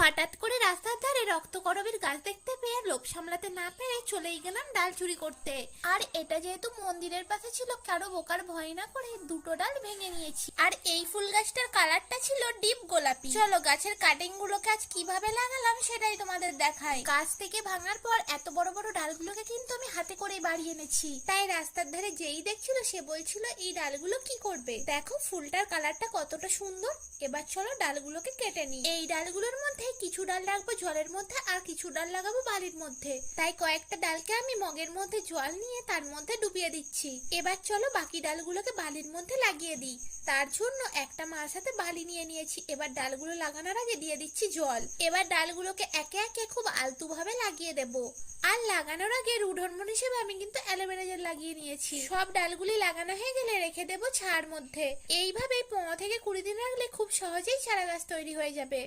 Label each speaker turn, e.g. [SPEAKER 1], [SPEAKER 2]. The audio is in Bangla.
[SPEAKER 1] হঠাৎ করে রাস্তার ধারে রক্তকরবীর গাছ দেখতে পেয়ে লোভ সামলাতে না পেরে চলেই গেলাম ডাল চুরি করতে। আর এটা যেহেতু মন্দিরের পাশে ছিল, কারো বোকার ভয় না করে দুটো ডাল ভেঙে নিয়েছি। আর এই ফুল গাছটার কালারটা ছিল ডিপ গোলাপি। চলো গাছের কাটিং গুলোকে আজ কিভাবে লাগালাম সেটাই তোমাদের দেখাই। গাছ থেকে ভাঙার পর এত বড় বড় ডালগুলোকে কিন্তু আমি হাতে করেই বাড়ি এনেছি। তাই রাস্তার ধারে যেই দেখছিল সে বলছিল এই ডালগুলো কি করবে। দেখো ফুলটার কালারটা কতটা সুন্দর। এবার চলো ডালগুলোকে কেটে নিই। এই ডালগুলোর মধ্যে কিছু ডাল রাখবো জলের মধ্যে আর কিছু ডাল লাগাবো বালির মধ্যে। তাই কয়েকটা ডালকে আমি মগের মধ্যে জল নিয়ে তার মধ্যে ডুবিয়ে দিচ্ছি। এবার চলো বাকি ডালগুলোকে বালির মধ্যে লাগিয়ে দিই। তার জন্য একটা মার সাথে বালি নিয়ে নিয়েছি। এবার ডালগুলো লাগানোর আগে দিয়ে দিচ্ছি জল। এবার ডালগুলোকে একে একে খুব আলতু ভাবে লাগিয়ে দেব। আর লাগানোর আগে রুড হরমোন হিসেবে আমি কিন্তু অ্যালোভেরা জেল লাগিয়ে নিয়েছি। সব ডালগুলি লাগানো হয়ে গেলে রেখে দেবো ছায়ার মধ্যে। এইভাবে 15 থেকে 20 দিন রাখলে খুব সহজেই চারা গাছ তৈরি হয়ে যাবে।